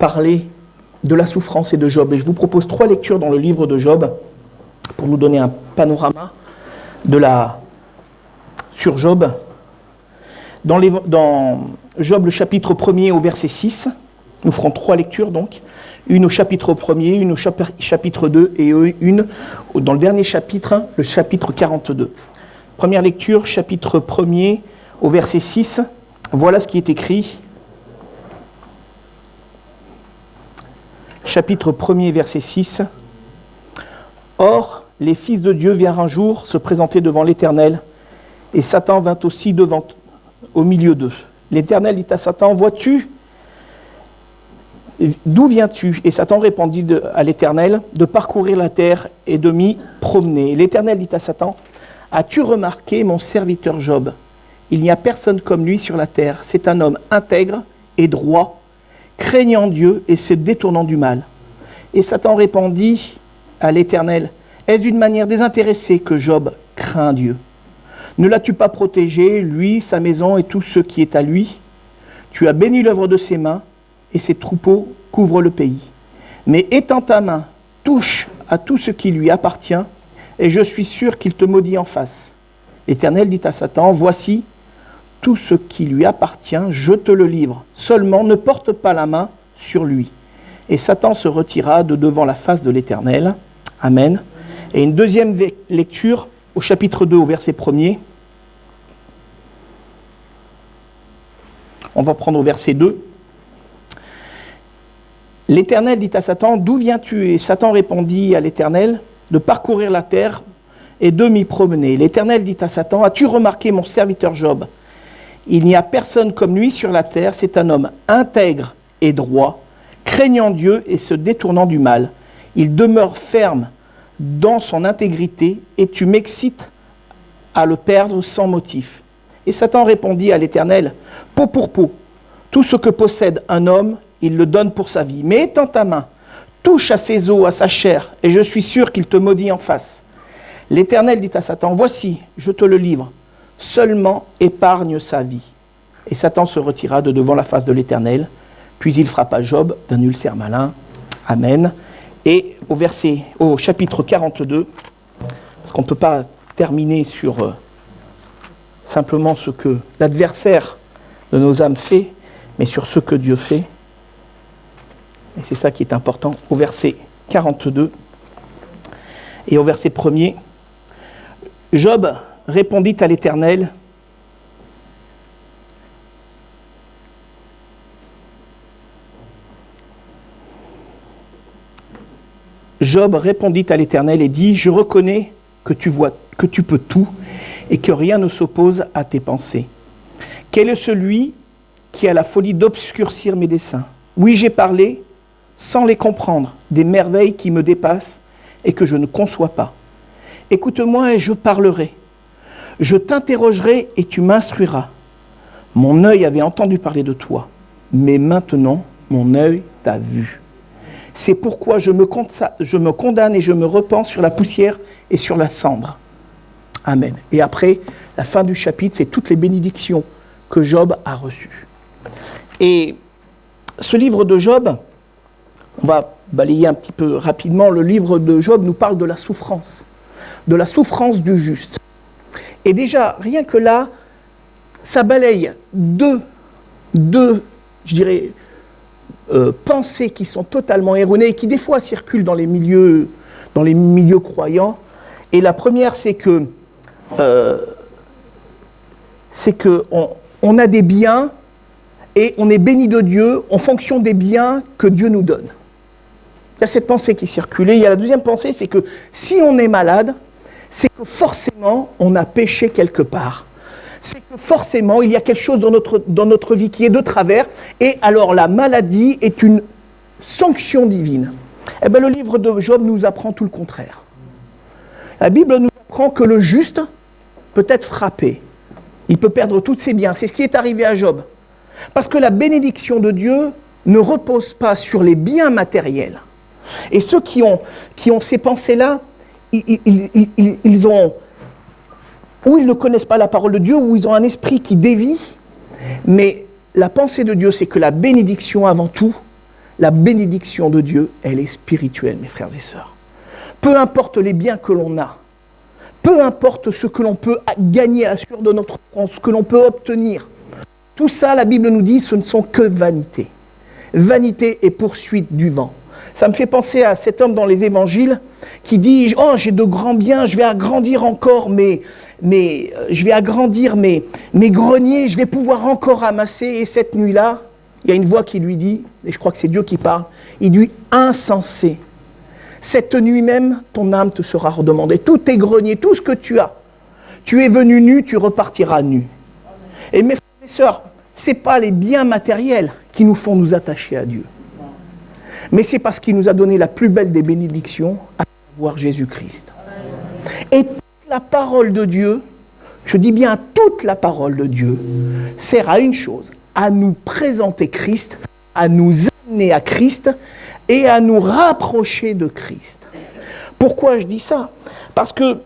parler de la souffrance et de Job. Et je vous propose 3 lectures dans le livre de Job pour nous donner un panorama sur Job. Dans Job, le chapitre 1er au verset 6, nous ferons 3 lectures donc. Une au chapitre 1er, une au chapitre 2 et une dans le dernier chapitre, le chapitre 42. Première lecture, chapitre 1er au verset 6. Voilà ce qui est écrit. Chapitre 1er, verset 6. Or, les fils de Dieu virent un jour se présenter devant l'Éternel, et Satan vint aussi au milieu d'eux. L'Éternel dit à Satan, vois-tu, d'où viens-tu ? Et Satan répondit à l'Éternel, de parcourir la terre et de m'y promener. Et l'Éternel dit à Satan, as-tu remarqué mon serviteur Job ? Il n'y a personne comme lui sur la terre. C'est un homme intègre et droit, craignant Dieu et se détournant du mal. Et Satan répondit à l'Éternel, est-ce d'une manière désintéressée que Job craint Dieu ? Ne l'as-tu pas protégé, lui, sa maison et tout ce qui est à lui ? Tu as béni l'œuvre de ses mains, et ses troupeaux couvrent le pays. Mais étends ta main, touche à tout ce qui lui appartient, et je suis sûr qu'il te maudit en face. L'Éternel dit à Satan, voici, tout ce qui lui appartient, je te le livre. Seulement, ne porte pas la main sur lui. Et Satan se retira de devant la face de l'Éternel. Amen. Et une deuxième lecture au chapitre 2, au verset 1er. On va prendre au verset 2. L'Éternel dit à Satan, d'où viens-tu ? Et Satan répondit à l'Éternel, de parcourir la terre et de m'y promener. L'Éternel dit à Satan, as-tu remarqué mon serviteur Job ? Il n'y a personne comme lui sur la terre, c'est un homme intègre et droit, craignant Dieu et se détournant du mal. Il demeure ferme dans son intégrité et tu m'excites à le perdre sans motif. Et Satan répondit à l'Éternel, peau pour peau, tout ce que possède un homme, il le donne pour sa vie. Mais étends ta main, touche à ses os, à sa chair, et je suis sûr qu'il te maudit en face. L'Éternel dit à Satan, voici, je te le livre, seulement épargne sa vie. Et Satan se retira de devant la face de l'Éternel, puis il frappa Job d'un ulcère malin. Amen. Et au chapitre 42, parce qu'on ne peut pas terminer sur simplement ce que l'adversaire de nos âmes fait, mais sur ce que Dieu fait. Et c'est ça qui est important. Au verset 42 et au verset 1er, Job répondit à l'Éternel, Job répondit à l'Éternel et dit, je reconnais que tu vois, que tu peux tout et que rien ne s'oppose à tes pensées. Quel est celui qui a la folie d'obscurcir mes desseins ? Oui, j'ai parlé sans les comprendre, des merveilles qui me dépassent et que je ne conçois pas. Écoute-moi et je parlerai. Je t'interrogerai et tu m'instruiras. Mon œil avait entendu parler de toi, mais maintenant mon œil t'a vu. C'est pourquoi je me condamne et je me repens sur la poussière et sur la cendre. Amen. Et après, la fin du chapitre, c'est toutes les bénédictions que Job a reçues. Et ce livre de Job, on va balayer un petit peu rapidement, le livre de Job nous parle de la souffrance du juste. Et déjà, rien que là, ça balaye deux je dirais, pensées qui sont totalement erronées et qui des fois circulent dans les milieux croyants. Et la première, c'est que on a des biens et on est béni de Dieu en fonction des biens que Dieu nous donne. Il y a cette pensée qui circule. Et il y a la deuxième pensée, c'est que si on est malade, c'est que forcément on a péché quelque part. C'est que forcément il y a quelque chose dans notre vie qui est de travers, et alors la maladie est une sanction divine. Eh bien, le livre de Job nous apprend tout le contraire. La Bible nous apprend que le juste peut être frappé. Il peut perdre tous ses biens. C'est ce qui est arrivé à Job. Parce que la bénédiction de Dieu ne repose pas sur les biens matériels. Et ceux qui ont ces pensées-là, ils ont, ou ils ne connaissent pas la parole de Dieu, ou ils ont un esprit qui dévie. Mais la pensée de Dieu, c'est que la bénédiction, avant tout, la bénédiction de Dieu, elle est spirituelle, mes frères et sœurs. Peu importe les biens que l'on a, peu importe ce que l'on peut gagner à la sueur de notre front, ce que l'on peut obtenir, tout ça, la Bible nous dit, ce ne sont que vanités. Vanité et poursuite du vent. Ça me fait penser à cet homme dans les évangiles qui dit « Oh, j'ai de grands biens, je vais agrandir encore je vais agrandir mes greniers, je vais pouvoir encore amasser. » Et cette nuit-là, il y a une voix qui lui dit, et je crois que c'est Dieu qui parle, il dit « Insensé, cette nuit même, ton âme te sera redemandée. Tous tes greniers, tout ce que tu as, tu es venu nu, tu repartiras nu. » Et mes frères et sœurs, ce n'est pas les biens matériels qui nous font nous attacher à Dieu. Mais c'est parce qu'il nous a donné la plus belle des bénédictions, à savoir Jésus-Christ. Et toute la parole de Dieu, je dis bien toute la parole de Dieu, sert à une chose, à nous présenter Christ, à nous amener à Christ et à nous rapprocher de Christ. Pourquoi je dis ça? Parce que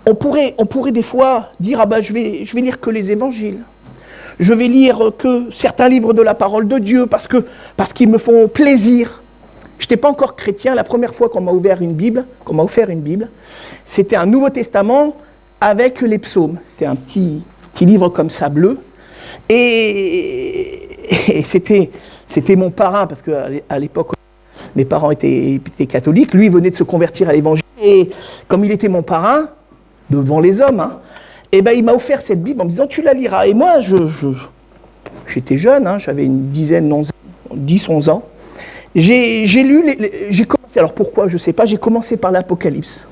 on pourrait des fois dire, je vais lire que les évangiles. Je vais lire que certains livres de la parole de Dieu parce qu'ils me font plaisir. Je n'étais pas encore chrétien. La première fois qu'on m'a offert une Bible, c'était un Nouveau Testament avec les psaumes. C'est un petit livre comme ça bleu. Et c'était mon parrain, parce qu'à l'époque, mes parents étaient catholiques. Lui, il venait de se convertir à l'évangile. Et comme il était mon parrain, devant les hommes, et il m'a offert cette Bible en me disant, tu la liras. Et moi, j'étais jeune, j'avais une dizaine, 10, 11 ans. J'ai commencé, alors pourquoi, je ne sais pas, j'ai commencé par l'Apocalypse.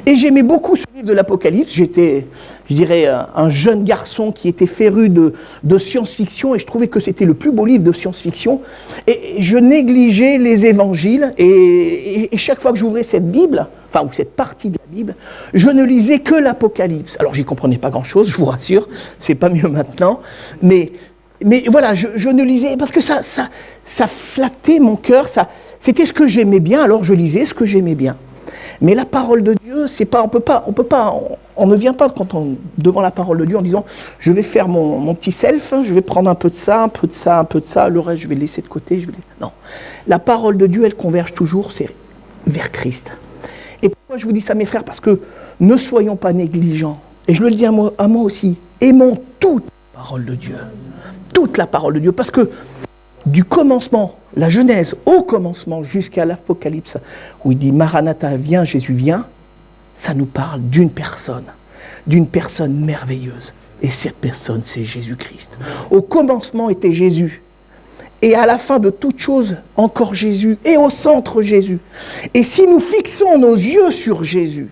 Et j'aimais beaucoup ce livre de l'Apocalypse. J'étais, je dirais, un jeune garçon qui était féru de science-fiction, et je trouvais que c'était le plus beau livre de science-fiction. Et je négligeais les évangiles, et chaque fois que j'ouvrais cette Bible, ou cette partie de la Bible, je ne lisais que l'Apocalypse. Alors j'y comprenais pas grand-chose, je vous rassure, c'est pas mieux maintenant, mais voilà, je ne lisais, parce que ça flattait mon cœur, c'était ce que j'aimais bien, alors je lisais ce que j'aimais bien. Mais la parole de Dieu, c'est pas, on ne vient pas devant la parole de Dieu en disant, je vais faire mon petit self, je vais prendre un peu de ça, un peu de ça, un peu de ça, le reste je vais le laisser de côté. Non, la parole de Dieu, elle converge toujours, c'est vers Christ. Et pourquoi je vous dis ça, mes frères? Parce que ne soyons pas négligents. Et je le dis à moi aussi, aimons toute la parole de Dieu. Toute la parole de Dieu. Parce que du commencement, la Genèse, au commencement jusqu'à l'Apocalypse, où il dit Maranatha, viens, Jésus vient, ça nous parle d'une personne merveilleuse. Et cette personne, c'est Jésus-Christ. Au commencement était Jésus. Et à la fin de toute chose, encore Jésus. Et au centre, Jésus. Et si nous fixons nos yeux sur Jésus,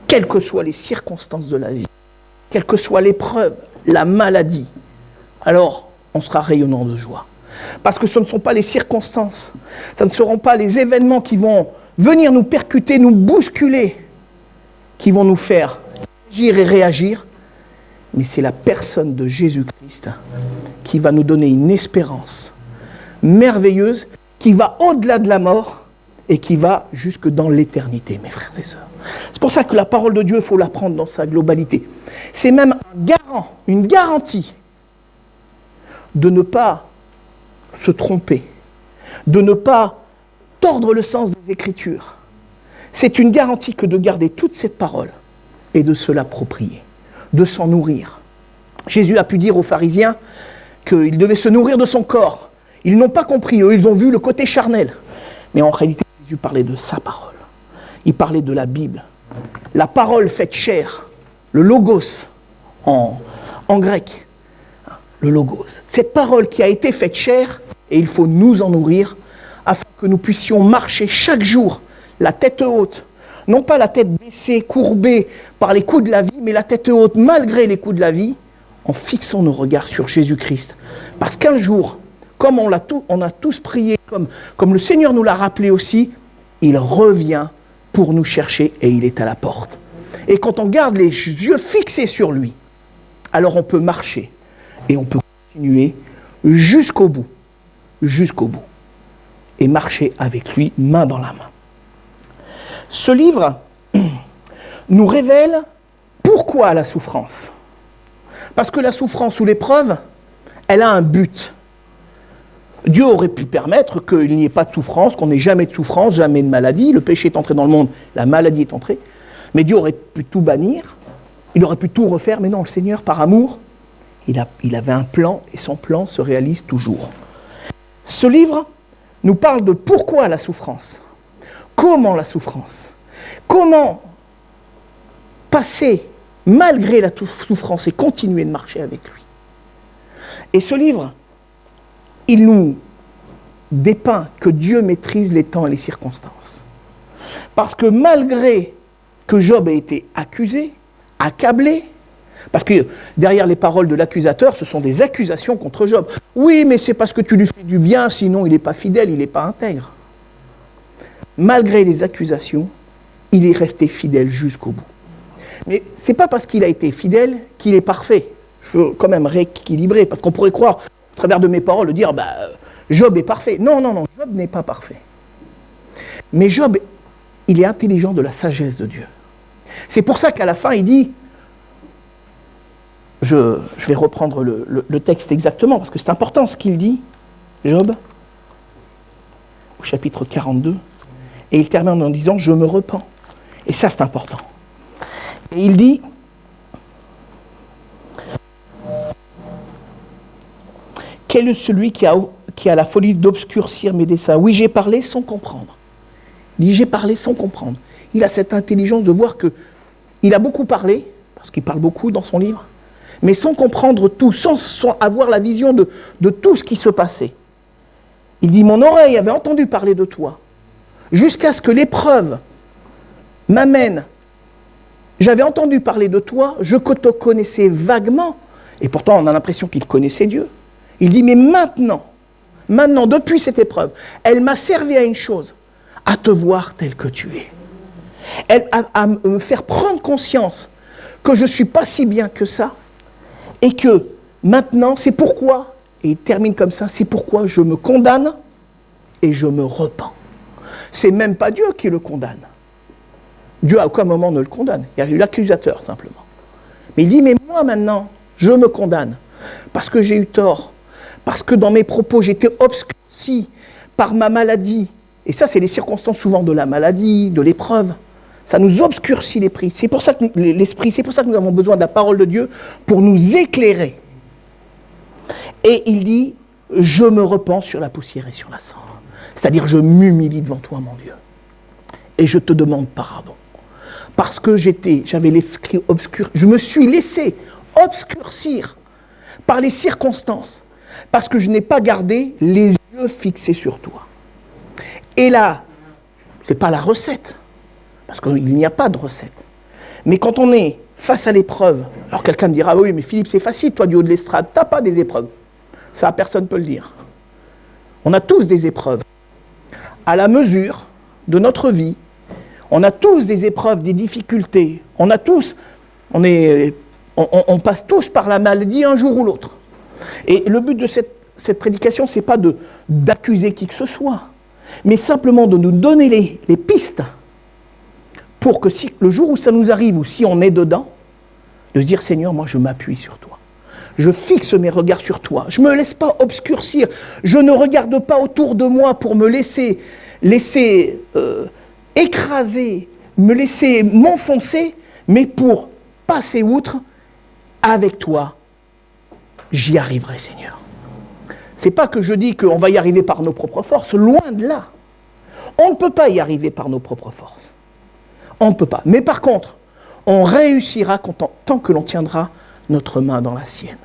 quelles que soient les circonstances de la vie, quelle que soit l'épreuve, la maladie, alors on sera rayonnant de joie. Parce que ce ne sont pas les circonstances, ce ne seront pas les événements qui vont venir nous percuter, nous bousculer, qui vont nous faire agir et réagir, mais c'est la personne de Jésus-Christ qui va nous donner une espérance merveilleuse, qui va au-delà de la mort et qui va jusque dans l'éternité, mes frères et sœurs. C'est pour ça que la parole de Dieu, il faut la prendre dans sa globalité. C'est même une garantie de ne pas se tromper, de ne pas tordre le sens des Écritures. C'est une garantie que de garder toute cette parole et de se l'approprier, de s'en nourrir. Jésus a pu dire aux pharisiens qu'ils devaient se nourrir de son corps. Ils n'ont pas compris, eux, ils ont vu le côté charnel. Mais en réalité, Jésus parlait de sa parole. Il parlait de la Bible. La parole faite chair, le logos en grec. Le logos. Cette parole qui a été faite chair, et il faut nous en nourrir, afin que nous puissions marcher chaque jour, la tête haute. Non pas la tête baissée, courbée par les coups de la vie, mais la tête haute malgré les coups de la vie, en fixant nos regards sur Jésus-Christ. Parce qu'un jour, comme on a tous prié, comme le Seigneur nous l'a rappelé aussi, il revient pour nous chercher et il est à la porte. Et quand on garde les yeux fixés sur lui, alors on peut marcher et on peut continuer jusqu'au bout, et marcher avec lui main dans la main. Ce livre nous révèle pourquoi la souffrance. Parce que la souffrance ou l'épreuve, elle a un but. Dieu aurait pu permettre qu'il n'y ait pas de souffrance, qu'on n'ait jamais de souffrance, jamais de maladie. Le péché est entré dans le monde, la maladie est entrée. Mais Dieu aurait pu tout bannir, il aurait pu tout refaire, mais non, le Seigneur, par amour, il avait un plan, et son plan se réalise toujours. Ce livre nous parle de pourquoi la souffrance, comment la souffrance, comment passer malgré la souffrance et continuer de marcher avec lui. Et ce livre, il nous dépeint que Dieu maîtrise les temps et les circonstances. Parce que malgré que Job ait été accusé, accablé, parce que derrière les paroles de l'accusateur, ce sont des accusations contre Job. Oui, mais c'est parce que tu lui fais du bien, sinon il n'est pas fidèle, il n'est pas intègre. Malgré les accusations, il est resté fidèle jusqu'au bout. Mais ce n'est pas parce qu'il a été fidèle qu'il est parfait. Je veux quand même rééquilibrer, parce qu'on pourrait croire, au travers de mes paroles, de dire Job est parfait. Non, Job n'est pas parfait. Mais Job, il est intelligent de la sagesse de Dieu. C'est pour ça qu'à la fin, il dit, je vais reprendre le texte exactement, parce que c'est important ce qu'il dit, Job, au chapitre 42, et il termine en disant, je me repens. Et ça, c'est important. Et il dit, quel est celui qui a la folie d'obscurcir mes desseins? Oui, j'ai parlé sans comprendre. Il dit, j'ai parlé sans comprendre. Il a cette intelligence de voir qu'il a beaucoup parlé, parce qu'il parle beaucoup dans son livre, mais sans comprendre tout, sans avoir la vision de tout ce qui se passait. Il dit, mon oreille avait entendu parler de toi, jusqu'à ce que l'épreuve m'amène. J'avais entendu parler de toi, je te connaissais vaguement, et pourtant on a l'impression qu'il connaissait Dieu. Il dit, mais maintenant, depuis cette épreuve, elle m'a servi à une chose, à te voir tel que tu es. À me faire prendre conscience que je ne suis pas si bien que ça, et que maintenant, c'est pourquoi, et il termine comme ça, c'est pourquoi je me condamne et je me repens. C'est même pas Dieu qui le condamne. Dieu à aucun moment ne le condamne. Il y a eu l'accusateur simplement. Mais il dit, mais moi maintenant, je me condamne parce que j'ai eu tort, parce que dans mes propos, j'étais obscurci par ma maladie. Et ça, c'est les circonstances souvent de la maladie, de l'épreuve. Ça nous obscurcit l'esprit. C'est pour ça que nous avons besoin de la parole de Dieu pour nous éclairer. Et il dit, je me repens sur la poussière et sur la cendre. C'est-à-dire, je m'humilie devant toi, mon Dieu. Et je te demande pardon. Parce que j'avais l'esprit obscur. Je me suis laissé obscurcir par les circonstances. Parce que je n'ai pas gardé les yeux fixés sur toi. Et là, ce n'est pas la recette. Parce qu'il n'y a pas de recette. Mais quand on est face à l'épreuve, alors quelqu'un me dira, oui, mais Philippe, c'est facile, toi, du haut de l'estrade, tu n'as pas des épreuves. Ça, personne ne peut le dire. On a tous des épreuves. À la mesure de notre vie, on a tous des épreuves, des difficultés. On passe tous par la maladie un jour ou l'autre. Et le but de cette prédication, ce n'est pas d'accuser qui que ce soit, mais simplement de nous donner les pistes pour que si le jour où ça nous arrive, ou si on est dedans, de se dire, Seigneur, moi je m'appuie sur toi. Je fixe mes regards sur toi. Je ne me laisse pas obscurcir. Je ne regarde pas autour de moi pour me laisser écraser, me laisser m'enfoncer, mais pour passer outre avec toi. J'y arriverai, Seigneur. C'est pas que je dis qu'on va y arriver par nos propres forces, loin de là. On ne peut pas y arriver par nos propres forces. On ne peut pas. Mais par contre, on réussira tant que l'on tiendra notre main dans la sienne.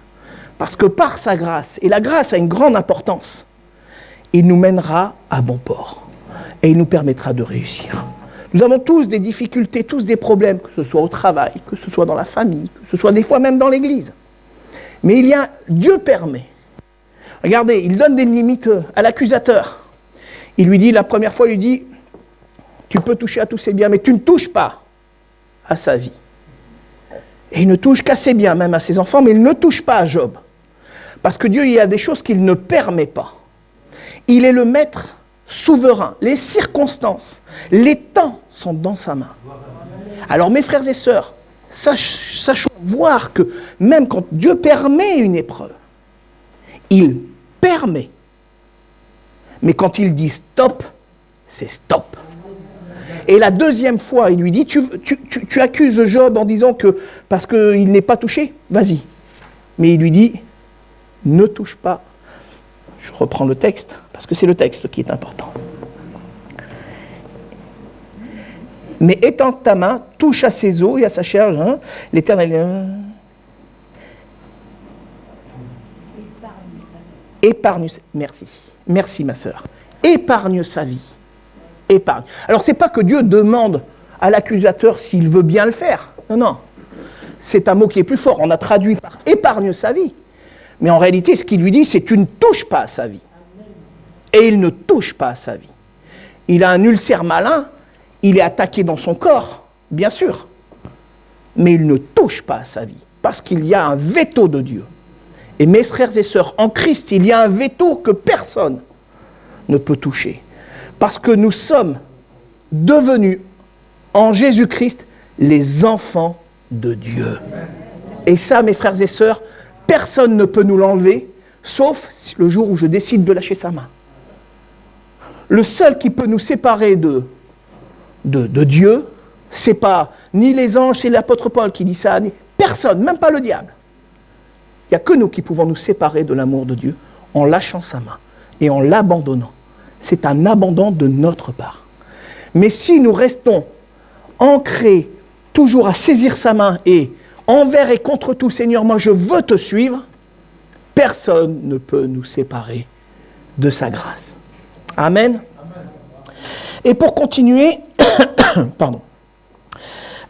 Parce que par sa grâce, et la grâce a une grande importance, il nous mènera à bon port. Et il nous permettra de réussir. Nous avons tous des difficultés, tous des problèmes, que ce soit au travail, que ce soit dans la famille, que ce soit des fois même dans l'église. Mais Dieu permet. Regardez, il donne des limites à l'accusateur. Il lui dit, la première fois, il lui dit, tu peux toucher à tous ses biens, mais tu ne touches pas à sa vie. Et il ne touche qu'à ses biens, même à ses enfants, mais il ne touche pas à Job. Parce que Dieu, il y a des choses qu'il ne permet pas. Il est le maître souverain. Les circonstances, les temps sont dans sa main. Alors mes frères et sœurs, sachons voir que même quand Dieu permet une épreuve, il permet Mais quand il dit stop, c'est stop. Et la deuxième fois, il lui dit, tu accuses Job en disant que parce qu'il n'est pas touché, vas-y. Mais il lui dit, ne touche pas. Je reprends le texte, parce que c'est le texte qui est important. Mais étends ta main, touche à ses os et à sa chair, hein, l'Éternel... Épargne, merci ma sœur. Épargne sa vie. Épargne. Alors c'est pas que Dieu demande à l'accusateur s'il veut bien le faire. Non. C'est un mot qui est plus fort. On a traduit par épargne sa vie. Mais en réalité, ce qu'il lui dit, c'est tu ne touches pas à sa vie. Et il ne touche pas à sa vie. Il a un ulcère malin, il est attaqué dans son corps, bien sûr. Mais il ne touche pas à sa vie. Parce qu'il y a un veto de Dieu. Et mes frères et sœurs, en Christ, il y a un veto que personne ne peut toucher. Parce que nous sommes devenus, en Jésus-Christ, les enfants de Dieu. Et ça, mes frères et sœurs, personne ne peut nous l'enlever, sauf le jour où je décide de lâcher sa main. Le seul qui peut nous séparer de Dieu, c'est pas ni les anges, c'est l'apôtre Paul qui dit ça, ni personne, même pas le diable. Il n'y a que nous qui pouvons nous séparer de l'amour de Dieu en lâchant sa main et en l'abandonnant. C'est un abandon de notre part. Mais si nous restons ancrés, toujours à saisir sa main et envers et contre tout, Seigneur, moi je veux te suivre, personne ne peut nous séparer de sa grâce. Amen. Et pour continuer, pardon,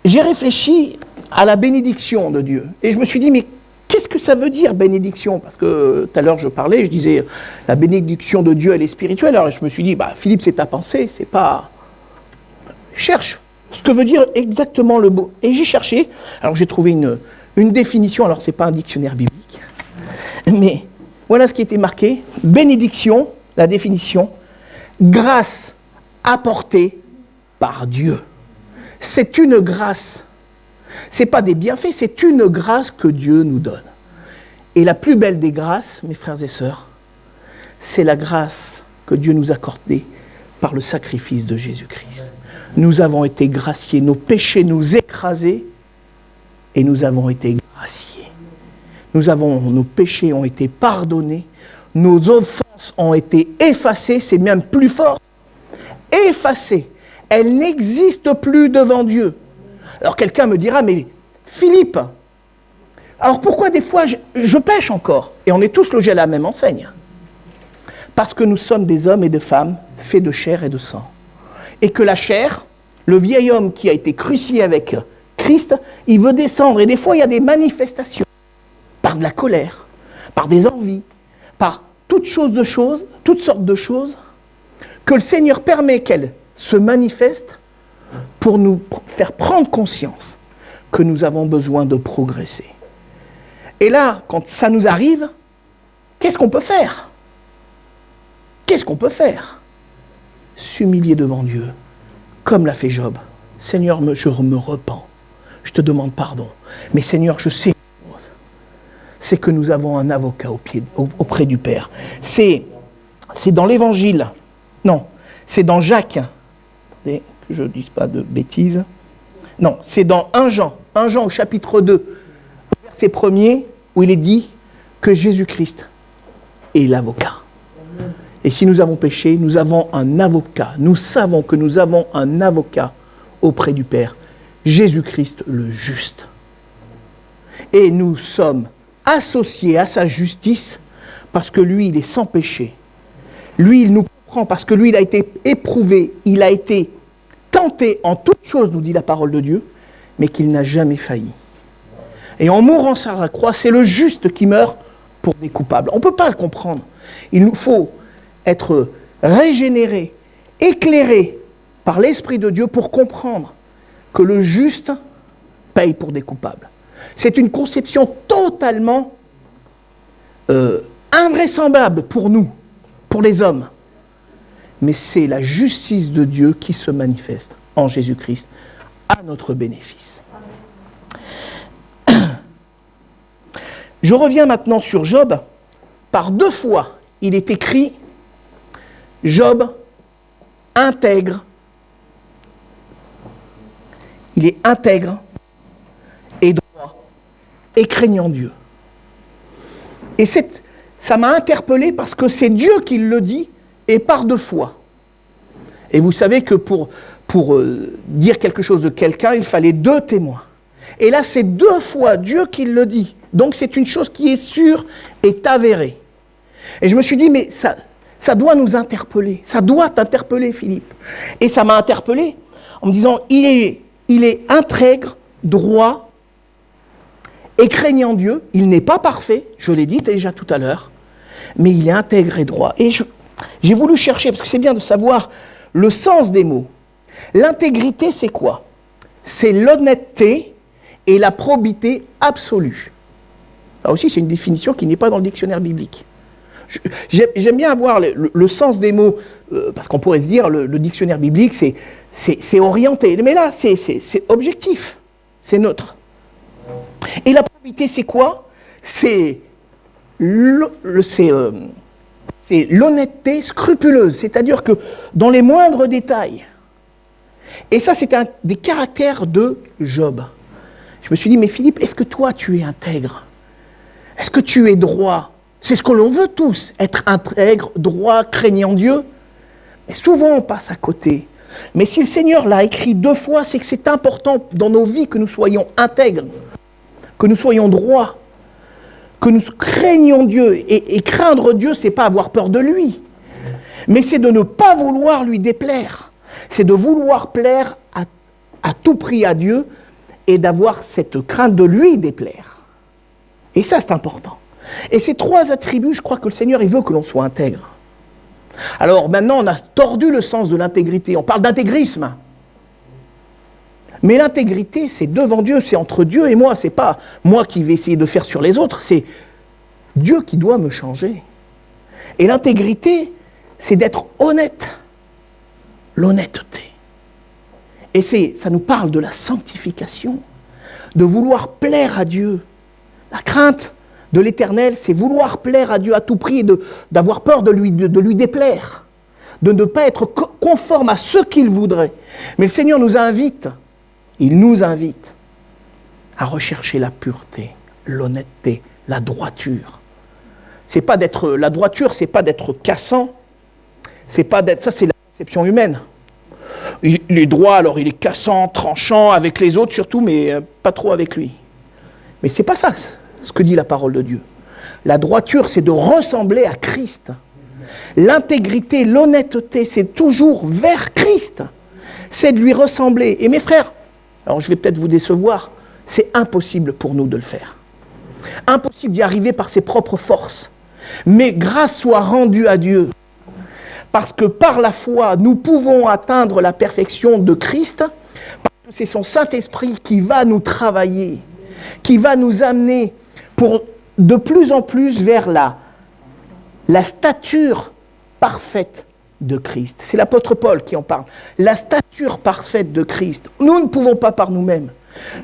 j'ai réfléchi à la bénédiction de Dieu. Et je me suis dit, mais qu'est-ce que ça veut dire bénédiction? Parce que tout à l'heure je parlais, je disais, la bénédiction de Dieu, elle est spirituelle. Alors je me suis dit, Philippe, c'est ta pensée, c'est pas... Cherche ce que veut dire exactement le mot. Et j'ai cherché, alors j'ai trouvé une définition, alors c'est pas un dictionnaire biblique, mais voilà ce qui était marqué. Bénédiction, la définition, grâce apportée par Dieu. C'est une grâce. Ce n'est pas des bienfaits, c'est une grâce que Dieu nous donne. Et la plus belle des grâces, mes frères et sœurs, c'est la grâce que Dieu nous a accordée par le sacrifice de Jésus-Christ. Nous avons été graciés, nos péchés nous écrasaient et nous avons été graciés. Nos péchés ont été pardonnés, nos offenses ont été effacées, c'est même plus fort, effacées. Elles n'existent plus devant Dieu. Alors quelqu'un me dira, mais Philippe, alors pourquoi des fois je pêche encore? Et on est tous logés à la même enseigne. Parce que nous sommes des hommes et des femmes faits de chair et de sang. Et que la chair, le vieil homme qui a été crucifié avec Christ, il veut descendre. Et des fois, il y a des manifestations par de la colère, par des envies, par toutes sortes de choses, que le Seigneur permet qu'elles se manifestent pour nous faire prendre conscience que nous avons besoin de progresser. Et là, quand ça nous arrive, qu'est-ce qu'on peut faire? Qu'est-ce qu'on peut faire? S'humilier devant Dieu, comme l'a fait Job. Seigneur, je me repens, je te demande pardon. Mais Seigneur, je sais une chose, c'est que nous avons un avocat auprès du Père. C'est dans l'Évangile, non, c'est dans Jacques, que je ne dise pas de bêtises. Non, c'est dans 1 Jean au chapitre 2, verset 1er, où il est dit que Jésus-Christ est l'avocat. Et si nous avons péché, nous avons un avocat. Nous savons que nous avons un avocat auprès du Père, Jésus-Christ le juste. Et nous sommes associés à sa justice parce que lui, il est sans péché. Lui, il nous comprend parce que lui, il a été éprouvé, il a été tenté en toutes choses, nous dit la parole de Dieu, mais qu'il n'a jamais failli. Et en mourant sur la croix, c'est le juste qui meurt pour des coupables. On ne peut pas le comprendre. Il nous faut être régénéré, éclairé par l'Esprit de Dieu pour comprendre que le juste paye pour des coupables. C'est une conception totalement invraisemblable pour nous, pour les hommes. Mais c'est la justice de Dieu qui se manifeste en Jésus-Christ à notre bénéfice. Je reviens maintenant sur Job. Par 2 fois, il est écrit Job intègre. Il est intègre et droit et craignant Dieu. Et ça m'a interpellé parce que c'est Dieu qui le dit et par 2 fois. Et vous savez que pour dire quelque chose de quelqu'un, il fallait 2 témoins. Et là, c'est 2 fois Dieu qui le dit. Donc c'est une chose qui est sûre et avérée. Et je me suis dit, mais ça doit nous interpeller. Ça doit t'interpeller, Philippe. Et ça m'a interpellé en me disant, il est intègre, droit et craignant Dieu. Il n'est pas parfait, je l'ai dit déjà tout à l'heure, mais il est intègre et droit. Et j'ai voulu chercher, parce que c'est bien de savoir le sens des mots. L'intégrité, c'est quoi? C'est l'honnêteté et la probité absolue. Là aussi, c'est une définition qui n'est pas dans le dictionnaire biblique. J'aime bien avoir le sens des mots, parce qu'on pourrait se dire, le dictionnaire biblique, c'est orienté. Mais là, c'est objectif, c'est neutre. Et la probité, c'est quoi? C'est l'honnêteté scrupuleuse, c'est-à-dire que dans les moindres détails. Et ça, c'est un des caractères de Job. Je me suis dit, mais Philippe, est-ce que toi, tu es intègre? Est-ce que tu es droit? C'est ce que l'on veut tous, être intègre, droit, craignant Dieu. Mais souvent, on passe à côté. Mais si le Seigneur l'a écrit 2 fois, c'est que c'est important dans nos vies que nous soyons intègres, que nous soyons droits, que nous craignons Dieu. Et craindre Dieu, c'est pas avoir peur de lui, mais c'est de ne pas vouloir lui déplaire. C'est de vouloir plaire à tout prix à Dieu et d'avoir cette crainte de lui déplaire. Et ça, c'est important. Et ces 3 attributs, je crois que le Seigneur, il veut que l'on soit intègre. Alors maintenant, on a tordu le sens de l'intégrité. On parle d'intégrisme. Mais l'intégrité, c'est devant Dieu, c'est entre Dieu et moi. C'est pas moi qui vais essayer de faire sur les autres, c'est Dieu qui doit me changer. Et l'intégrité, c'est d'être honnête. L'honnêteté. Et ça nous parle de la sanctification, de vouloir plaire à Dieu. La crainte de l'Éternel, c'est vouloir plaire à Dieu à tout prix et d'avoir peur de lui déplaire, de ne pas être conforme à ce qu'il voudrait. Mais le Seigneur il nous invite à rechercher la pureté, l'honnêteté, la droiture. La droiture, c'est pas d'être cassant, ça c'est la conception humaine. Il est droit, alors il est cassant, tranchant avec les autres surtout, mais pas trop avec lui. Mais c'est pas ça ce que dit la parole de Dieu. La droiture, c'est de ressembler à Christ. L'intégrité, l'honnêteté, c'est toujours vers Christ. C'est de lui ressembler. Et mes frères, alors je vais peut-être vous décevoir, c'est impossible pour nous de le faire. Impossible d'y arriver par ses propres forces. Mais grâce soit rendue à Dieu. Parce que par la foi, nous pouvons atteindre la perfection de Christ, parce que c'est son Saint-Esprit qui va nous travailler, qui va nous amener pour de plus en plus vers la stature parfaite de Christ. C'est l'apôtre Paul qui en parle. La stature parfaite de Christ. Nous ne pouvons pas par nous-mêmes,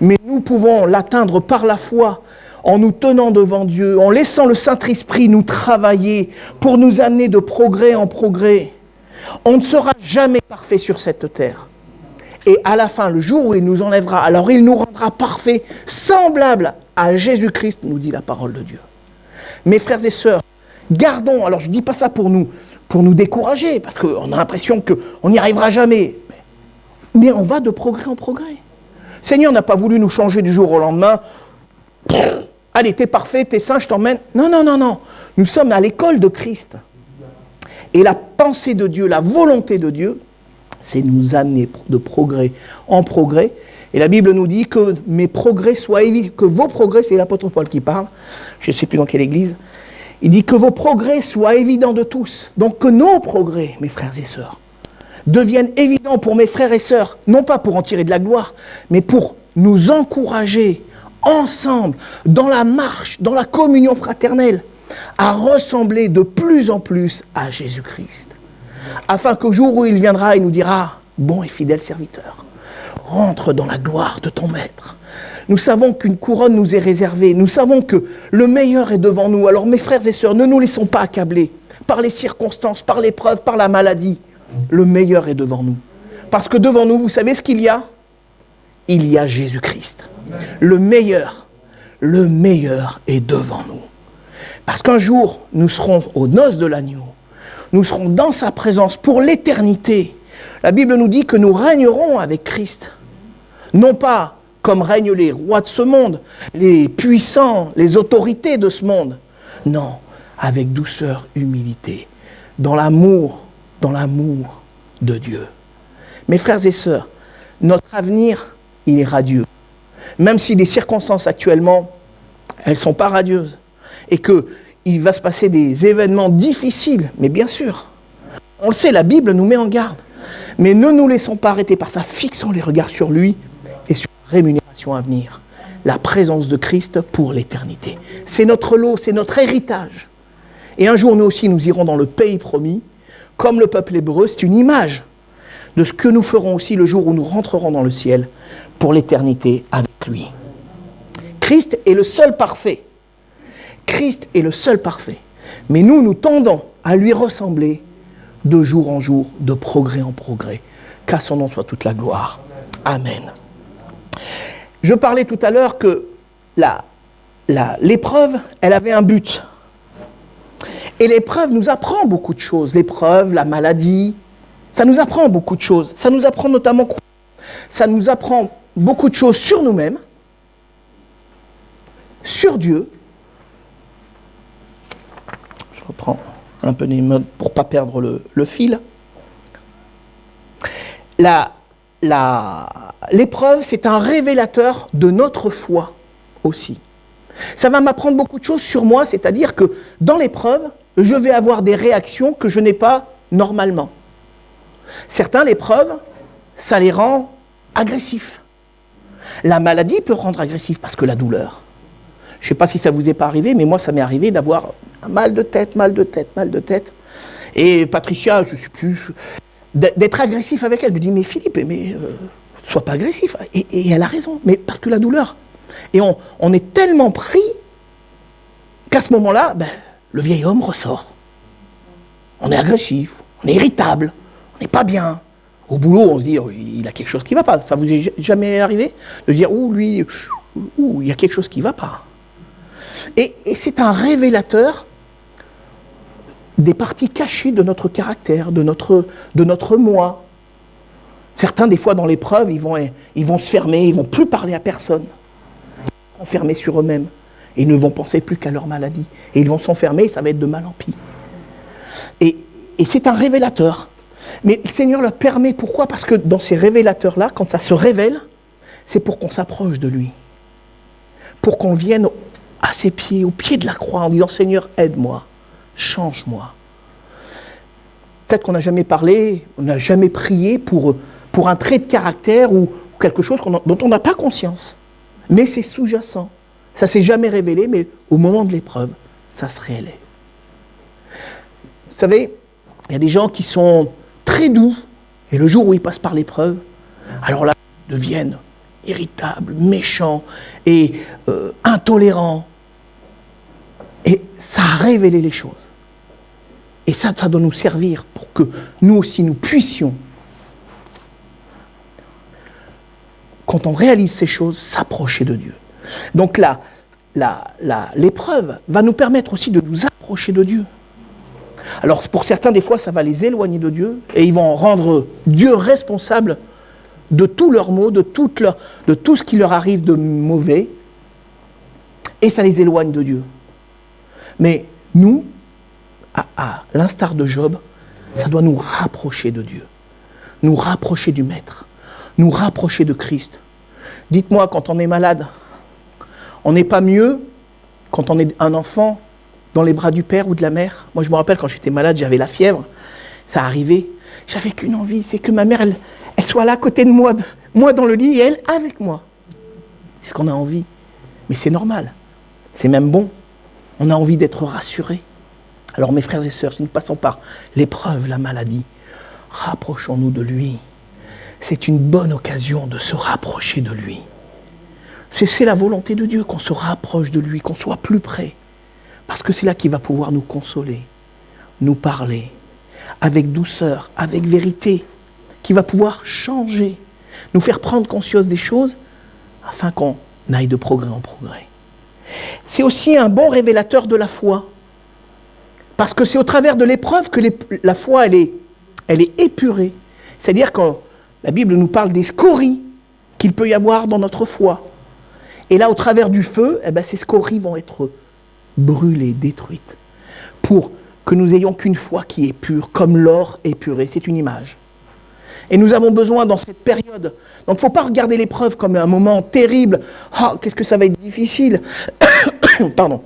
mais nous pouvons l'atteindre par la foi, en nous tenant devant Dieu, en laissant le Saint-Esprit nous travailler pour nous amener de progrès en progrès. On ne sera jamais parfait sur cette terre. Et à la fin, le jour où il nous enlèvera, alors il nous rendra parfaits, semblables à Jésus-Christ, nous dit la parole de Dieu. Mes frères et sœurs, gardons, alors je ne dis pas ça pour nous décourager, parce qu'on a l'impression qu'on n'y arrivera jamais. Mais on va de progrès en progrès. Le Seigneur n'a pas voulu nous changer du jour au lendemain. Allez, t'es parfait, t'es saint, je t'emmène. Non. Nous sommes à l'école de Christ. Et la pensée de Dieu, la volonté de Dieu, c'est de nous amener de progrès en progrès. Et la Bible nous dit que mes progrès soient évidents, que vos progrès, c'est l'apôtre Paul qui parle, je ne sais plus dans quelle église, il dit que vos progrès soient évidents de tous. Donc que nos progrès, mes frères et sœurs, deviennent évidents pour mes frères et sœurs, non pas pour en tirer de la gloire, mais pour nous encourager ensemble, dans la marche, dans la communion fraternelle, à ressembler de plus en plus à Jésus-Christ. Afin qu'au jour où il viendra, il nous dira, bon et fidèle serviteur, rentre dans la gloire de ton maître. Nous savons qu'une couronne nous est réservée, nous savons que le meilleur est devant nous. Alors mes frères et sœurs, ne nous laissons pas accabler par les circonstances, par l'épreuve, par la maladie, le meilleur est devant nous. Parce que devant nous, vous savez ce qu'il y a? Il y a Jésus-Christ. Le meilleur est devant nous. Parce qu'un jour, nous serons aux noces de l'agneau. Nous serons dans sa présence pour l'éternité. La Bible nous dit que nous régnerons avec Christ. Non pas comme règnent les rois de ce monde, les puissants, les autorités de ce monde. Non, avec douceur, humilité, dans l'amour de Dieu. Mes frères et sœurs, notre avenir, il est radieux. Même si les circonstances actuellement, elles ne sont pas radieuses. Et qu'il va se passer des événements difficiles, mais bien sûr. On le sait, la Bible nous met en garde. Mais ne nous laissons pas arrêter par ça, fixons les regards sur lui et sur la rémunération à venir. La présence de Christ pour l'éternité. C'est notre lot, c'est notre héritage. Et un jour, nous aussi, nous irons dans le pays promis. Comme le peuple hébreu, c'est une image de ce que nous ferons aussi le jour où nous rentrerons dans le ciel pour l'éternité avec lui. Christ est le seul parfait. Christ est le seul parfait. Mais nous tendons à lui ressembler de jour en jour, de progrès en progrès. Qu'à son nom soit toute la gloire. Amen. Je parlais tout à l'heure que l'épreuve, elle avait un but. Et l'épreuve nous apprend beaucoup de choses. L'épreuve, la maladie, ça nous apprend beaucoup de choses. Ça nous apprend notamment quoi? Ça nous apprend beaucoup de choses sur nous-mêmes, sur Dieu. Je reprends un peu les modes pour ne pas perdre le fil. L'épreuve, c'est un révélateur de notre foi aussi. Ça va m'apprendre beaucoup de choses sur moi, c'est-à-dire que dans l'épreuve, je vais avoir des réactions que je n'ai pas normalement. Certains, l'épreuve, ça les rend agressifs. La maladie peut rendre agressif parce que la douleur. Je ne sais pas si ça vous est pas arrivé, mais moi, ça m'est arrivé d'avoir un mal de tête. Et Patricia, je ne sais plus, d'être agressif avec elle. Elle me dit, mais Philippe, sois pas agressif. Et elle a raison, mais parce que la douleur. Et on est tellement pris qu'à ce moment-là, le vieil homme ressort. On est agressif, on est irritable, on n'est pas bien. Au boulot, on se dit, il a quelque chose qui ne va pas. Ça vous est jamais arrivé de dire, lui, il y a quelque chose qui ne va pas. Et c'est un révélateur des parties cachées de notre caractère, de notre moi. Certains, des fois, dans l'épreuve, ils vont se fermer, ils ne vont plus parler à personne. Ils vont s'enfermer sur eux-mêmes. Et ils ne vont penser plus qu'à leur maladie. Et ils vont s'enfermer et ça va être de mal en pis. Et c'est un révélateur. Mais le Seigneur le permet. Pourquoi? Parce que dans ces révélateurs-là, quand ça se révèle, c'est pour qu'on s'approche de lui. Pour qu'on vienne à ses pieds, au pied de la croix, en disant, Seigneur, aide-moi, change-moi. Peut-être qu'on n'a jamais parlé, on n'a jamais prié pour un trait de caractère ou quelque chose dont on n'a pas conscience. Mais c'est sous-jacent. Ça ne s'est jamais révélé, mais au moment de l'épreuve, ça se révèle. Vous savez, il y a des gens qui sont très doux, et le jour où ils passent par l'épreuve, alors là, ils deviennent irritables, méchants et intolérants. Et ça a révélé les choses. Et ça doit nous servir pour que nous aussi, nous puissions, quand on réalise ces choses, s'approcher de Dieu. Donc là, l'épreuve va nous permettre aussi de nous approcher de Dieu. Alors pour certains, des fois, ça va les éloigner de Dieu et ils vont rendre Dieu responsable de tous leurs maux, de tout ce qui leur arrive de mauvais, et ça les éloigne de Dieu. Mais nous, à l'instar de Job, ça doit nous rapprocher de Dieu, nous rapprocher du Maître, nous rapprocher de Christ. Dites-moi, quand on est malade, on n'est pas mieux quand on est un enfant dans les bras du père ou de la mère. Moi, je me rappelle quand j'étais malade, j'avais la fièvre, ça arrivait. J'avais qu'une envie, c'est que ma mère, elle soit là à côté de moi, moi dans le lit et elle avec moi. C'est ce qu'on a envie. Mais c'est normal, c'est même bon. On a envie d'être rassuré. Alors mes frères et sœurs, si nous passons par l'épreuve, la maladie, rapprochons-nous de lui. C'est une bonne occasion de se rapprocher de lui. C'est la volonté de Dieu, qu'on se rapproche de lui, qu'on soit plus près. Parce que c'est là qu'il va pouvoir nous consoler, nous parler avec douceur, avec vérité, qui va pouvoir changer, nous faire prendre conscience des choses afin qu'on aille de progrès en progrès. C'est aussi un bon révélateur de la foi, parce que c'est au travers de l'épreuve que la foi elle est épurée. C'est-à-dire que la Bible nous parle des scories qu'il peut y avoir dans notre foi. Et là, au travers du feu, ces scories vont être brûlées, détruites, pour que nous ayons qu'une foi qui est pure, comme l'or épuré. C'est une image. Et nous avons besoin dans cette période. Donc il ne faut pas regarder l'épreuve comme un moment terrible. Ah, qu'est-ce que ça va être difficile. Pardon.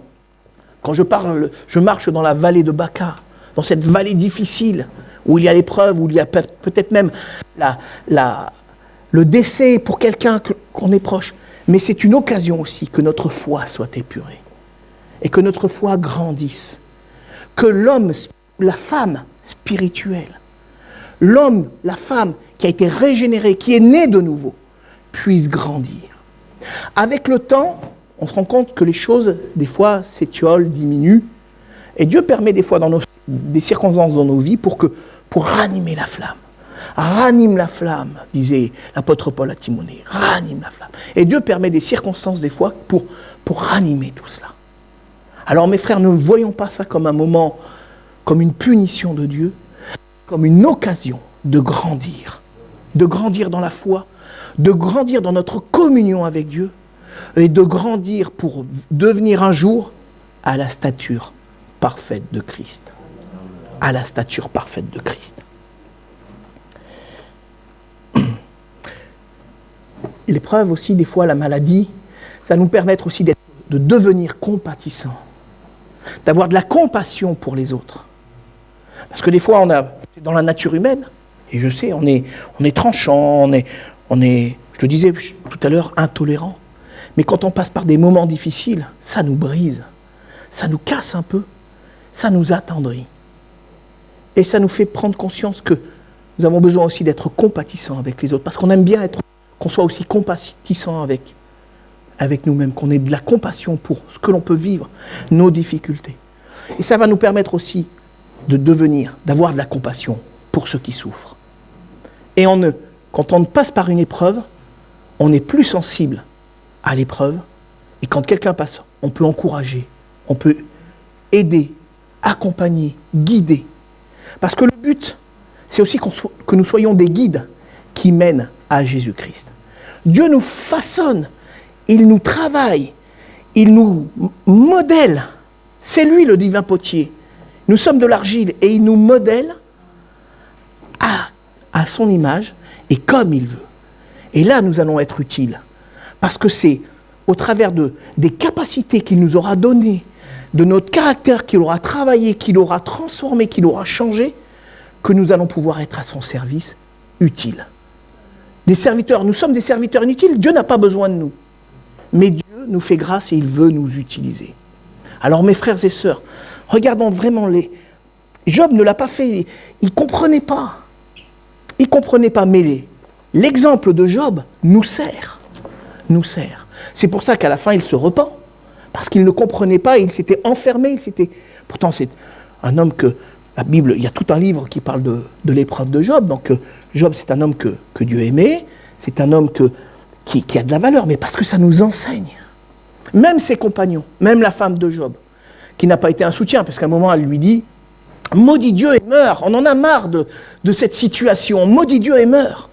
Quand je marche dans la vallée de Baca, dans cette vallée difficile, où il y a l'épreuve, où il y a peut-être même le décès pour quelqu'un qu'on est proche. Mais c'est une occasion aussi que notre foi soit épurée. Et que notre foi grandisse. Que l'homme, la femme spirituelle, l'homme, la femme qui a été régénéré, qui est né de nouveau, puisse grandir. Avec le temps, on se rend compte que les choses, des fois, s'étiolent, diminuent. Et Dieu permet des fois des circonstances dans nos vies pour ranimer la flamme. Ranime la flamme, disait l'apôtre Paul à Timothée. Ranime la flamme. Et Dieu permet des circonstances des fois pour ranimer tout cela. Alors mes frères, ne voyons pas ça comme un moment, comme une punition de Dieu, comme une occasion de grandir dans la foi, de grandir dans notre communion avec Dieu, et de grandir pour devenir un jour à la stature parfaite de Christ. À la stature parfaite de Christ. L'épreuve aussi, des fois, la maladie, ça nous permet aussi de devenir compatissants, d'avoir de la compassion pour les autres. Parce que des fois, dans la nature humaine, et je sais, on est tranchant, on est, je le disais tout à l'heure, intolérant. Mais quand on passe par des moments difficiles, ça nous brise, ça nous casse un peu, ça nous attendrit. Et ça nous fait prendre conscience que nous avons besoin aussi d'être compatissants avec les autres, parce qu'on aime bien qu'on soit aussi compatissants avec nous-mêmes, qu'on ait de la compassion pour ce que l'on peut vivre, nos difficultés. Et ça va nous permettre aussi d'avoir de la compassion pour ceux qui souffrent. Et quand on passe par une épreuve, on est plus sensible à l'épreuve. Et quand quelqu'un passe, on peut encourager, on peut aider, accompagner, guider. Parce que le but, c'est aussi que nous soyons des guides qui mènent à Jésus-Christ. Dieu nous façonne, il nous travaille, il nous modèle. C'est lui le divin potier. Nous sommes de l'argile et il nous modèle à son image et comme il veut. Et là, nous allons être utiles. Parce que c'est au travers des capacités qu'il nous aura données, de notre caractère qu'il aura travaillé, qu'il aura transformé, qu'il aura changé, que nous allons pouvoir être à son service utile. Des serviteurs, nous sommes des serviteurs inutiles, Dieu n'a pas besoin de nous. Mais Dieu nous fait grâce et il veut nous utiliser. Alors mes frères et sœurs, regardons vraiment Job ne l'a pas fait, il ne comprenait pas. Il ne comprenait pas, mais l'exemple de Job nous sert. C'est pour ça qu'à la fin, il se repent. Parce qu'il ne comprenait pas, il s'était enfermé. Pourtant, c'est un homme que la Bible, il y a tout un livre qui parle de l'épreuve de Job. Donc Job, c'est un homme que Dieu aimait. C'est un homme qui a de la valeur, mais parce que ça nous enseigne. Même ses compagnons, même la femme de Job, qui n'a pas été un soutien, parce qu'à un moment, elle lui dit « Maudit Dieu et meurs !» On en a marre de cette situation. « Maudit Dieu et meurs !»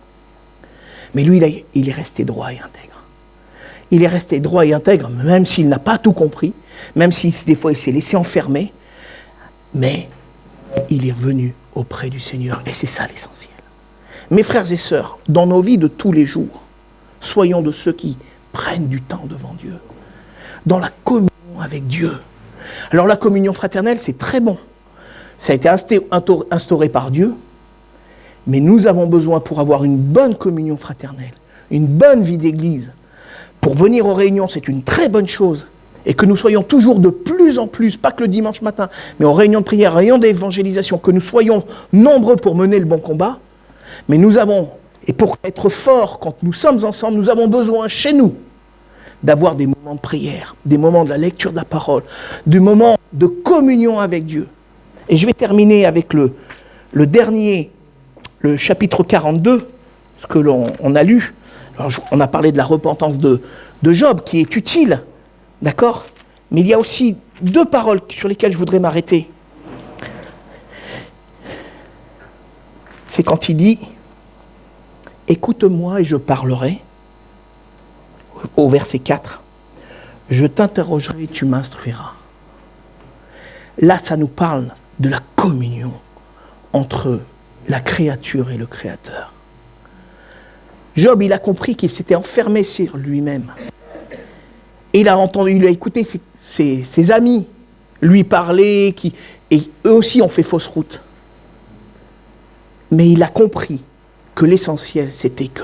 Mais lui, il est resté droit et intègre. Il est resté droit et intègre, même s'il n'a pas tout compris, même si des fois il s'est laissé enfermer, mais il est revenu auprès du Seigneur, et c'est ça l'essentiel. Mes frères et sœurs, dans nos vies de tous les jours, soyons de ceux qui prennent du temps devant Dieu, dans la communion avec Dieu. Alors la communion fraternelle, c'est très bon. Ça a été instauré par Dieu, mais nous avons besoin, pour avoir une bonne communion fraternelle, une bonne vie d'église, pour venir aux réunions, c'est une très bonne chose. Et que nous soyons toujours de plus en plus, pas que le dimanche matin, mais aux réunions de prière, réunions d'évangélisation, que nous soyons nombreux pour mener le bon combat. Mais et pour être forts quand nous sommes ensemble, nous avons besoin chez nous d'avoir des moments de prière, des moments de la lecture de la parole, des moments de communion avec Dieu. Et je vais terminer avec le dernier, le chapitre 42, ce que l'on a lu. Alors, on a parlé de la repentance de Job, qui est utile, d'accord ? Mais il y a aussi deux paroles sur lesquelles je voudrais m'arrêter. C'est quand il dit « Écoute-moi et je parlerai », au verset 4. « Je t'interrogerai et tu m'instruiras ». Là, ça nous parle de la communion entre la créature et le Créateur. Job, il a compris qu'il s'était enfermé sur lui-même. Et il a écouté ses amis lui parler, et eux aussi ont fait fausse route. Mais il a compris que l'essentiel, c'était que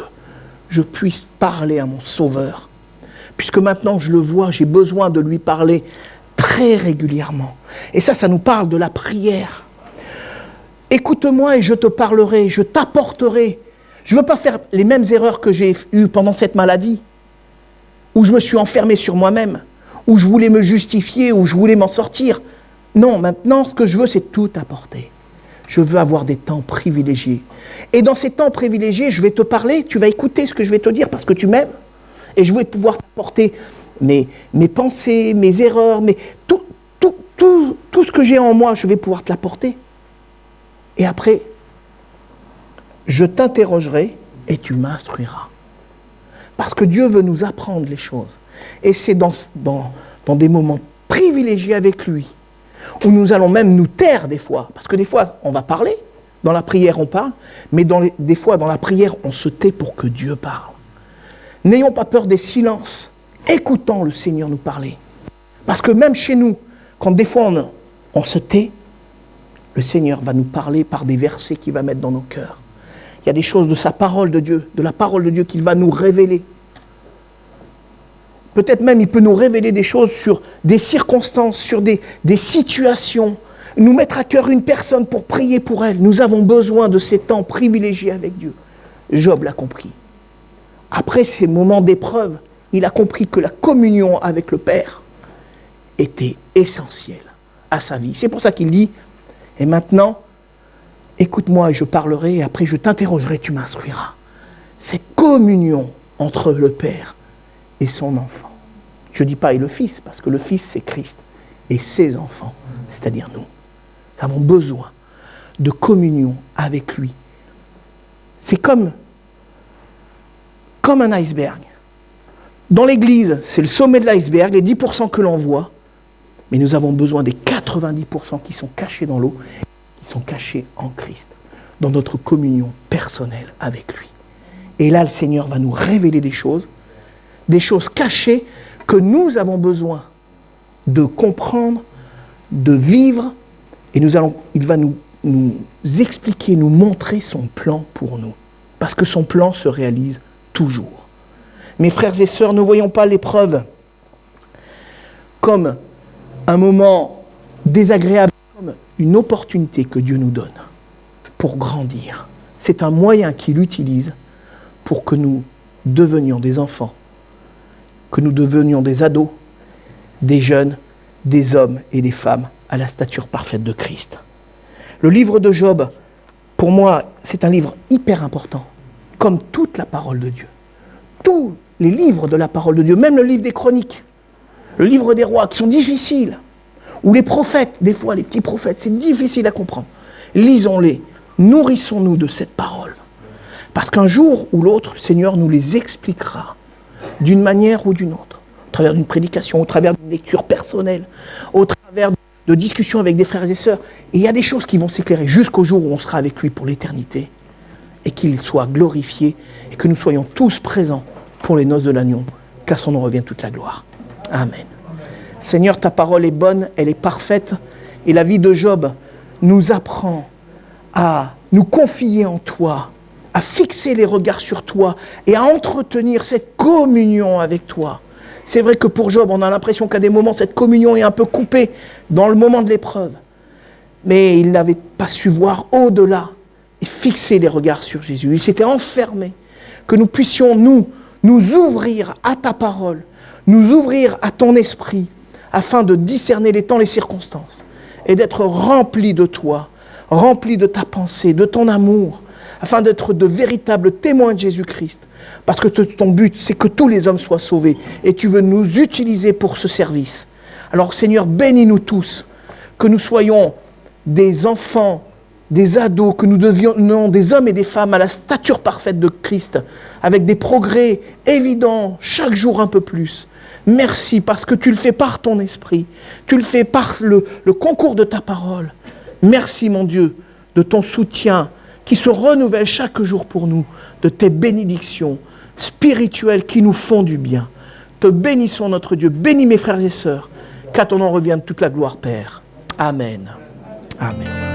je puisse parler à mon Sauveur. Puisque maintenant, je le vois, j'ai besoin de lui parler très régulièrement. Et ça nous parle de la prière. Écoute-moi et je te parlerai, je t'apporterai. Je ne veux pas faire les mêmes erreurs que j'ai eues pendant cette maladie, où je me suis enfermé sur moi-même, où je voulais me justifier, où je voulais m'en sortir. Non, maintenant, ce que je veux, c'est tout apporter. Je veux avoir des temps privilégiés. Et dans ces temps privilégiés, je vais te parler, tu vas écouter ce que je vais te dire parce que tu m'aimes. Et je vais pouvoir t'apporter mes pensées, mes erreurs, tout ce que j'ai en moi, je vais pouvoir te l'apporter. Et après, je t'interrogerai et tu m'instruiras. Parce que Dieu veut nous apprendre les choses. Et c'est dans des moments privilégiés avec lui, où nous allons même nous taire des fois. Parce que des fois, on va parler, dans la prière on parle, mais des fois dans la prière, on se tait pour que Dieu parle. N'ayons pas peur des silences, écoutons le Seigneur nous parler. Parce que même chez nous, quand des fois on se tait, le Seigneur va nous parler par des versets qu'il va mettre dans nos cœurs. Il y a des choses de sa parole de Dieu, de la parole de Dieu qu'il va nous révéler. Peut-être même il peut nous révéler des choses sur des circonstances, sur des situations, nous mettre à cœur une personne pour prier pour elle. Nous avons besoin de ces temps privilégiés avec Dieu. Job l'a compris. Après ces moments d'épreuve, il a compris que la communion avec le Père était essentielle à sa vie. C'est pour ça qu'il dit, et maintenant, écoute-moi et je parlerai, et après je t'interrogerai, tu m'instruiras. Cette communion entre le Père et son enfant. Je ne dis pas et le Fils, parce que le Fils c'est Christ, et ses enfants, c'est-à-dire nous. Nous avons besoin de communion avec lui. C'est comme un iceberg. Dans l'église, c'est le sommet de l'iceberg, les 10% que l'on voit, mais nous avons besoin des 90% qui sont cachés dans l'eau, qui sont cachés en Christ, dans notre communion personnelle avec lui. Et là, le Seigneur va nous révéler des choses cachées que nous avons besoin de comprendre, de vivre, et il va nous expliquer, nous montrer son plan pour nous. Parce que son plan se réalise toujours. Mes frères et sœurs, ne voyons pas l'épreuve comme un moment désagréable, comme une opportunité que Dieu nous donne pour grandir. C'est un moyen qu'il utilise pour que nous devenions des enfants, que nous devenions des ados, des jeunes, des hommes et des femmes à la stature parfaite de Christ. Le livre de Job, pour moi, c'est un livre hyper important, comme toute la parole de Dieu. Tous les livres de la parole de Dieu, même le livre des chroniques, le livre des rois, qui sont difficiles, ou les prophètes, des fois les petits prophètes, c'est difficile à comprendre. Lisons-les, nourrissons-nous de cette parole. Parce qu'un jour ou l'autre, le Seigneur nous les expliquera d'une manière ou d'une autre, au travers d'une prédication, au travers d'une lecture personnelle, au travers de discussions avec des frères et sœurs. Et il y a des choses qui vont s'éclairer jusqu'au jour où on sera avec lui pour l'éternité, et qu'il soit glorifié, et que nous soyons tous présents pour les noces de l'agneau, qu'à son nom revient toute la gloire. Amen. Seigneur, ta parole est bonne, elle est parfaite, et la vie de Job nous apprend à nous confier en toi, à fixer les regards sur toi et à entretenir cette communion avec toi. C'est vrai que pour Job, on a l'impression qu'à des moments, cette communion est un peu coupée dans le moment de l'épreuve. Mais il n'avait pas su voir au-delà et fixer les regards sur Jésus. Il s'était enfermé. Que nous puissions, nous ouvrir à ta parole, nous ouvrir à ton esprit, afin de discerner les temps, les circonstances, et d'être remplis de toi, remplis de ta pensée, de ton amour, afin d'être de véritables témoins de Jésus-Christ. Parce que ton but, c'est que tous les hommes soient sauvés et tu veux nous utiliser pour ce service. Alors Seigneur, bénis-nous tous, que nous soyons des enfants, des ados, que nous devions des hommes et des femmes à la stature parfaite de Christ, avec des progrès évidents, chaque jour un peu plus. Merci parce que tu le fais par ton esprit, tu le fais par le concours de ta parole. Merci mon Dieu de ton soutien qui se renouvelle chaque jour pour nous, de tes bénédictions spirituelles qui nous font du bien. Te bénissons notre Dieu, bénis mes frères et sœurs, qu'à ton nom revienne toute la gloire Père. Amen. Amen.